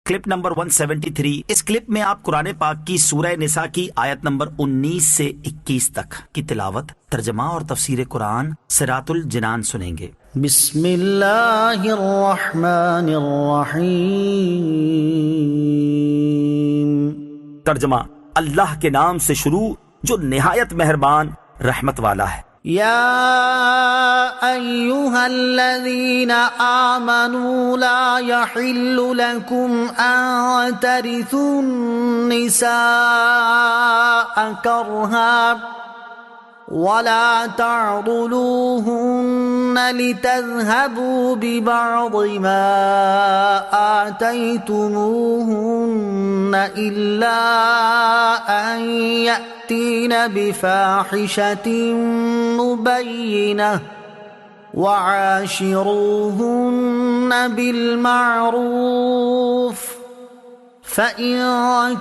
Clip number 173۔ اس clip میں آپ قرآن پاک کی سورہ نساء کی آیت نمبر 19 سے 21 تک کی تلاوت، ترجمہ اور تفسیر قرآن صراط الجنان سنیں گے۔ بسم اللہ الرحمن الرحیم۔ ترجمہ، اللہ کے نام سے شروع جو نہایت مہربان رحمت والا ہے۔ یا ایہا الذین آمنوا لا یحل لکم ان ترثوا النساء کرہا ولا تعضلوهن لتذهبوا ببعض ما آتيتموهن إلا أن يأتين بفاحشة مبينة وعاشروهن بالمعروف فَإِن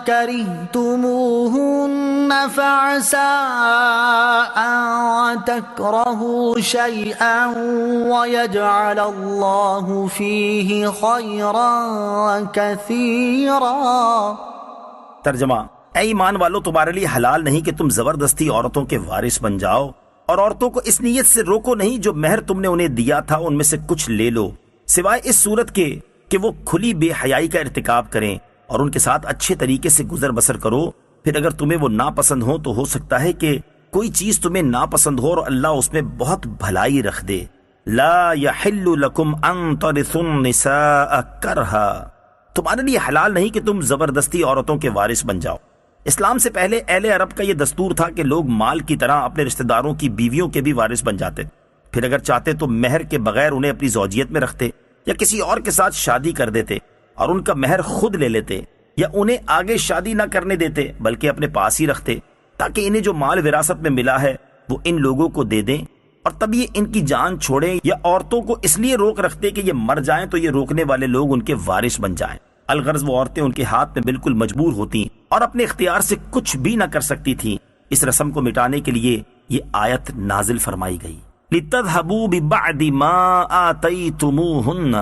كَرِهْتُمُوهُنَّ فَعَسَىٰ أَن تَكْرَهُوا شَيْئًا وَيَجْعَلَ اللَّهُ فِيهِ خَيْرًا كَثِيرًا۔ ترجمہ، اے ایمان والو، تمہارے لیے حلال نہیں کہ تم زبردستی عورتوں کے وارث بن جاؤ، اور عورتوں کو اس نیت سے روکو نہیں جو مہر تم نے انہیں دیا تھا ان میں سے کچھ لے لو، سوائے اس صورت کے کہ وہ کھلی بے حیائی کا ارتکاب کریں، اور ان کے ساتھ اچھے طریقے سے گزر بسر کرو۔ پھر اگر تمہیں وہ ناپسند ہو تو ہو سکتا ہے کہ کوئی چیز تمہیں ناپسند ہو اور اللہ اس میں بہت بھلائی رکھ دے۔ لا یحل لکم ان ترثوا النساء کرہا، تمہارے لیے حلال نہیں کہ تم زبردستی عورتوں کے وارث بن جاؤ۔ اسلام سے پہلے اہل عرب کا یہ دستور تھا کہ لوگ مال کی طرح اپنے رشتہ داروں کی بیویوں کے بھی وارث بن جاتے، پھر اگر چاہتے تو مہر کے بغیر انہیں اپنی زوجیت میں رکھتے یا کسی اور کے ساتھ شادی کر دیتے اور ان کا مہر خود لے لیتے، یا انہیں آگے شادی نہ کرنے دیتے بلکہ اپنے پاس ہی رکھتے تاکہ انہیں جو مال وراثت میں ملا ہے وہ ان لوگوں کو دے دیں، اور تب یہ ان کی جان چھوڑیں، یا عورتوں کو اس لیے روک رکھتے کہ یہ مر جائیں تو یہ روکنے والے لوگ ان کے وارث بن جائیں۔ الغرض وہ عورتیں ان کے ہاتھ میں بالکل مجبور ہوتی اور اپنے اختیار سے کچھ بھی نہ کر سکتی تھیں۔ اس رسم کو مٹانے کے لیے یہ آیت نازل فرمائی گئی، لِتَذْهَبُوا بِبَعْدِ مَا آتَيْتُمُوهُنَّ،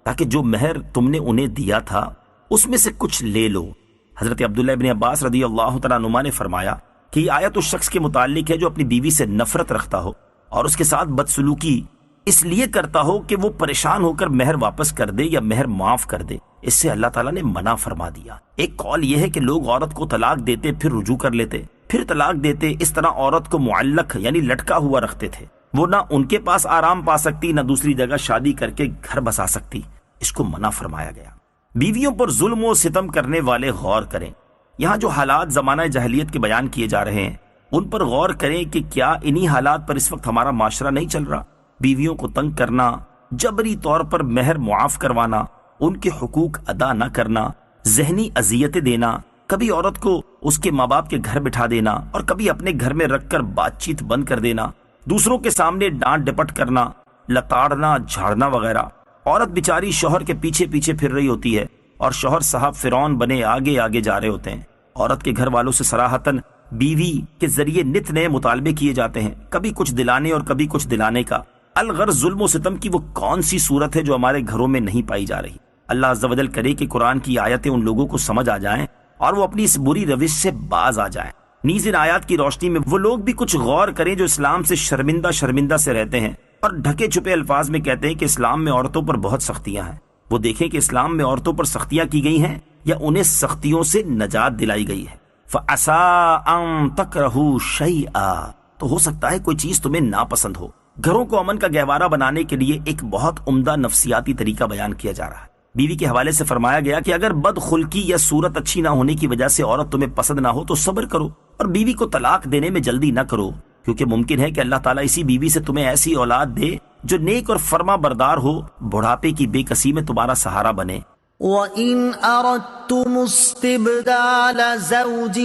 تاکہ جو مہر تم نے انہیں دیا تھا اس میں سے کچھ لے لو۔ حضرت عبداللہ ابن عباس رضی اللہ تعالیٰ عنہما نے فرمایا کہ یہ آیت اس شخص کے متعلق ہے جو اپنی بیوی سے نفرت رکھتا ہو اور اس کے ساتھ بدسلوکی اس لیے کرتا ہو کہ وہ پریشان ہو کر مہر واپس کر دے یا مہر معاف کر دے۔ اس سے اللہ تعالیٰ نے منع فرما دیا۔ ایک قول یہ ہے کہ لوگ عورت کو طلاق دیتے پھر رجوع کر لیتے پھر طلاق دیتے، اس طرح عورت کو معلق یعنی لٹکا ہوا رکھتے تھے، وہ نہ ان کے پاس آرام پا سکتی نہ دوسری جگہ شادی کر کے گھر بسا سکتی۔ اس کو منع فرمایا گیا۔ بیویوں پر ظلم و ستم کرنے والے غور کریں۔ یہاں جو حالات زمانہ جاہلیت کے بیان کیے جا رہے ہیں ان پر غور کریں کہ کیا انہی حالات پر اس وقت ہمارا معاشرہ نہیں چل رہا؟ بیویوں کو تنگ کرنا، جبری طور پر مہر معاف کروانا، ان کے حقوق ادا نہ کرنا، ذہنی اذیتیں دینا، کبھی عورت کو اس کے ماں باپ کے گھر بٹھا دینا اور کبھی اپنے گھر میں رکھ کر بات چیت بند کر دینا، دوسروں کے سامنے ڈانٹ ڈپٹ کرنا، لتاڑنا، جھاڑنا وغیرہ۔ عورت بیچاری شوہر کے پیچھے پیچھے پھر رہی ہوتی ہے اور شوہر صاحب فرعون بنے آگے آگے جا رہے ہوتے ہیں۔ عورت کے گھر والوں سے صراحتاً بیوی کے ذریعے نت نئے مطالبے کیے جاتے ہیں، کبھی کچھ دلانے اور کبھی کچھ دلانے کا۔ الغرض ظلم و ستم کی وہ کون سی صورت ہے جو ہمارے گھروں میں نہیں پائی جا رہی؟ اللہ عز و جل کرے کہ قرآن کی آیتیں ان لوگوں کو سمجھ آ جائیں اور وہ اپنی اس بری روش سے باز آ جائیں۔ نیز ان آیات کی روشنی میں وہ لوگ بھی کچھ غور کریں جو اسلام سے شرمندہ سے رہتے ہیں اور ڈھکے چھپے الفاظ میں کہتے ہیں کہ اسلام میں عورتوں پر بہت سختیاں ہیں۔ وہ دیکھیں کہ اسلام میں عورتوں پر سختیاں کی گئی ہیں یا انہیں سختیوں سے نجات دلائی گئی ہے۔ فَعَسَىٰ أَن تَكْرَهُوا شَيْئًا، تو ہو سکتا ہے کوئی چیز تمہیں ناپسند ہو۔ گھروں کو امن کا گہوارہ بنانے کے لیے ایک بہت عمدہ نفسیاتی طریقہ بیان کیا جا رہا ہے۔ بیوی کے حوالے سے فرمایا گیا کہ اگر بد خلقی یا صورت اچھی نہ ہونے کی وجہ سے عورت تمہیں پسند نہ ہو تو صبر کرو اور بیوی کو طلاق دینے میں جلدی نہ کرو، کیونکہ ممکن ہے کہ اللہ تعالیٰ اسی بیوی سے تمہیں ایسی اولاد دے جو نیک اور فرما بردار ہو، بڑھاپے کی بے کسی میں تمہارا سہارا بنے۔ وَإِنْ أَرَدْتُمُ اسْتِبْدَالَ زَوْجٍ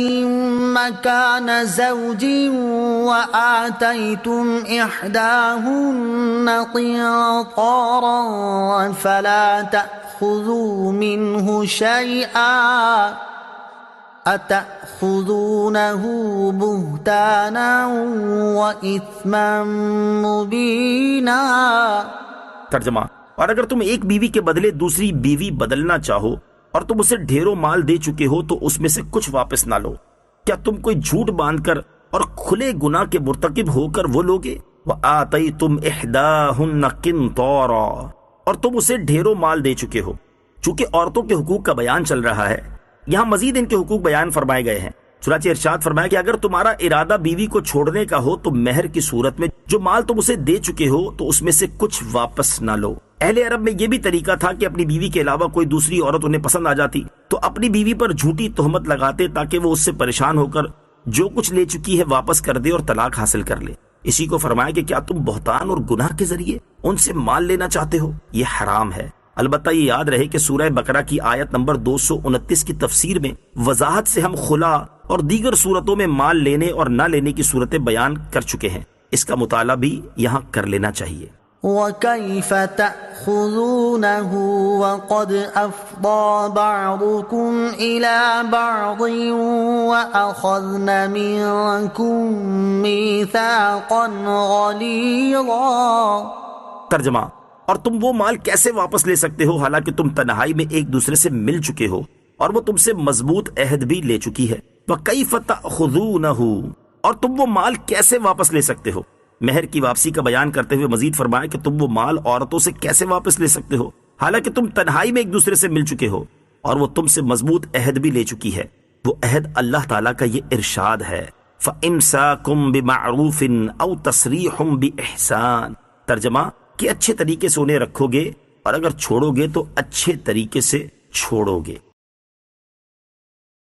مَّكَانَ زَوْجٍ وَآتَيْتُمْ إِحْدَاهُنَّ قِنطَارًا فَلَا تَأْخُذُوا مِنْهُ شَيْئًا أَتَأْخُذُونَهُ بُهْتَانًا وَإِثْمًا مُّبِينًا۔ ترجمہ، اور اگر تم ایک بیوی کے بدلے دوسری بیوی بدلنا چاہو اور تم اسے ڈھیروں مال دے چکے ہو تو اس میں سے کچھ واپس نہ لو، کیا تم کوئی جھوٹ باندھ کر اور کھلے گناہ کے مرتکب ہو کر وہ لوگے؟ وَآتَيْتُمْ إِحْدَاهُنَّ قِنْطَارًا، اور تم اسے ڈھیروں مال دے چکے ہو۔ چونکہ عورتوں کے حقوق کا بیان چل رہا ہے، یہاں مزید ان کے حقوق بیان فرمائے گئے ہیں۔ چنانچہ ارشاد فرمایا کہ اگر تمہارا ارادہ بیوی کو چھوڑنے کا ہو تو مہر کی صورت میں جو مال تم اسے دے چکے ہو تو اس میں سے کچھ واپس نہ لو۔ اہل عرب میں یہ بھی طریقہ تھا کہ اپنی بیوی کے علاوہ کوئی دوسری عورت انہیں پسند آ جاتی تو اپنی بیوی پر جھوٹی تہمت لگاتے تاکہ وہ اس سے پریشان ہو کر جو کچھ لے چکی ہے واپس کر دے اور طلاق حاصل کر لے۔ اسی کو فرمایا کہ کیا تم بہتان اور گناہ کے ذریعے ان سے مال لینا چاہتے ہو؟ یہ حرام ہے۔ البتہ یہ یاد رہے کہ سورہ بقرہ کی آیت نمبر 229 کی تفسیر میں وضاحت سے ہم خلا اور دیگر صورتوں میں مال لینے اور نہ لینے کی صورتیں بیان کر چکے ہیں، اس کا مطالعہ بھی یہاں کر لینا چاہیے۔ وَكَيْفَ تَأْخُذُونَهُ وَقَدْ أَفْضَىٰ بَعْضُكُمْ إِلَىٰ بَعْضٍ وَأَخَذْنَ مِنكُم مِّيثَاقًا غَلِيظًا۔ ترجمہ: اور تم وہ مال کیسے واپس لے سکتے ہو حالانکہ تم تنہائی میں ایک دوسرے سے مل چکے ہو اور وہ تم سے مضبوط عہد بھی لے چکی ہے۔ وَكَيْفَ تَأْخُذُونَهُ، اور تم وہ مال کیسے واپس لے سکتے ہو؟ مہر کی واپسی کا بیان کرتے ہوئے مزید فرمایا کہ تم وہ مال عورتوں سے کیسے واپس لے سکتے ہو حالانکہ تم تنہائی میں ایک دوسرے سے مل چکے ہو اور وہ تم سے مضبوط عہد بھی لے چکی ہے۔ وہ عہد اللہ تعالیٰ کا یہ ارشاد ہے، فَإِمْسَاكُمْ بِمَعْرُوفٍ أَوْ تَصْرِيحٌ بِإِحْسَانٍ۔ ترجمہ: کہ اچھے طریقے سے انہیں رکھو گے اور اگر چھوڑو گے تو اچھے طریقے سے چھوڑو گے۔